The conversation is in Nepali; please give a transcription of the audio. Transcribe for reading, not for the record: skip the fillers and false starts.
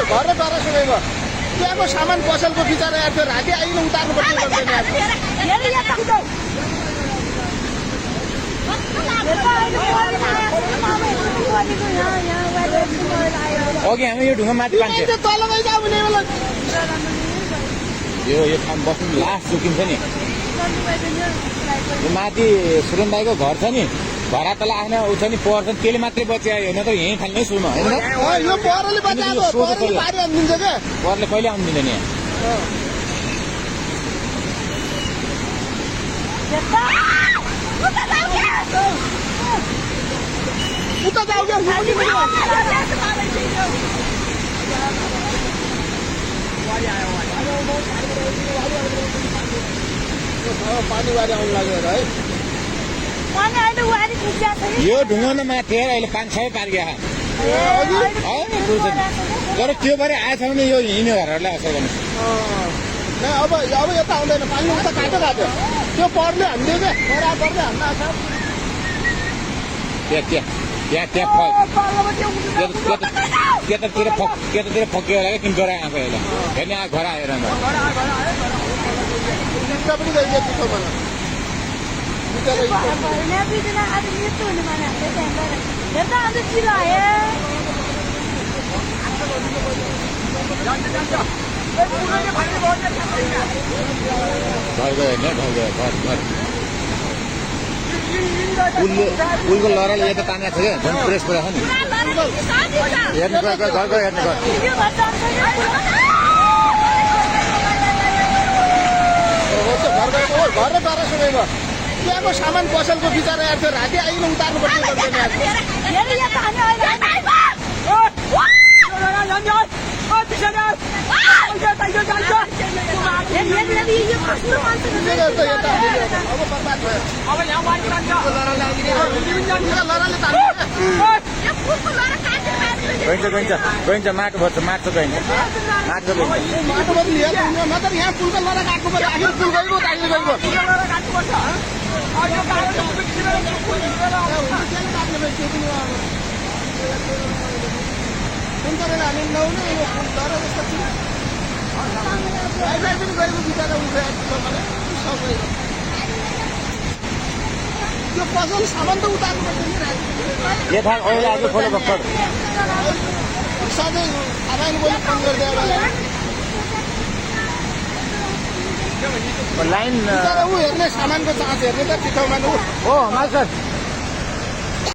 घर र डर सुने भयो त्यहाँको सामान पसलको बिचरा यार त्यो राति आइकन उतार्नु पर्छ अघि हामी यो ढुङ्गा माथि लान्छ तल गइजा भने बेला यो ठाउँ बस्नु लास्ट जोकिन्छ नि यो माथि सुरेन दाईको घर छ नि घरा तल आफ्ना ऊ छ नि पोहोर छ त्यसले मात्रै बच्यो हेर्न त यहीँ थाल्नै सुरुमा होइन यो पोहरले बचाएको पोहरले पारी हानिदिन्छ क्या पोहोरले कहिले आउनु दिँदैन यहाँ उता जाऊ क्या पानी बारी आउनु लाग्यो है यो ढुङ्गामा माथि अहिले 5-6 पार्किया तर त्यो भएर आएछ भने यो हिँड्ने घरहरूलाई असर गर्नु अब यता आउँदैन पानी उता काट्यो त्यो पर्ने हान्दियो क्या बराबरले हान्न त्यतातिर फक्कियो होला क्या तिमी गएर आएको अहिले हेर्ने घर आएर पनि गइदियो पिठो मलाई पुलको लहराले यता तानेको छ क्या झन् प्रेस परेको छ नि हेर्नु घर हेर्नु घर र डर सुने भयो त्यहाँको सामान पसलको बिचरा यार त्यो राति आइकन उतार्नु पर्छ गइन्छ माटो भर्छ माटो गइन्छ माटो पनि लिएर नत्र यहाँ पुलको लडा काट्नु पर्यो आखिर पुल गइगयो अहिले गइगयो हामी नहुने यो डर जस्तो थियो अहिले पनि गएको बिचरा उठेको त्यो पसल सामान त उतार्नु पर्छ नि ये ठाउँ अहिले आज फोटो भर्खर सधैँ आफैले मैले फोन गरिदियो लाइन ऊ हेर्ने सामानको चार्ज हेर्ने त टिकाउमा हो माल सर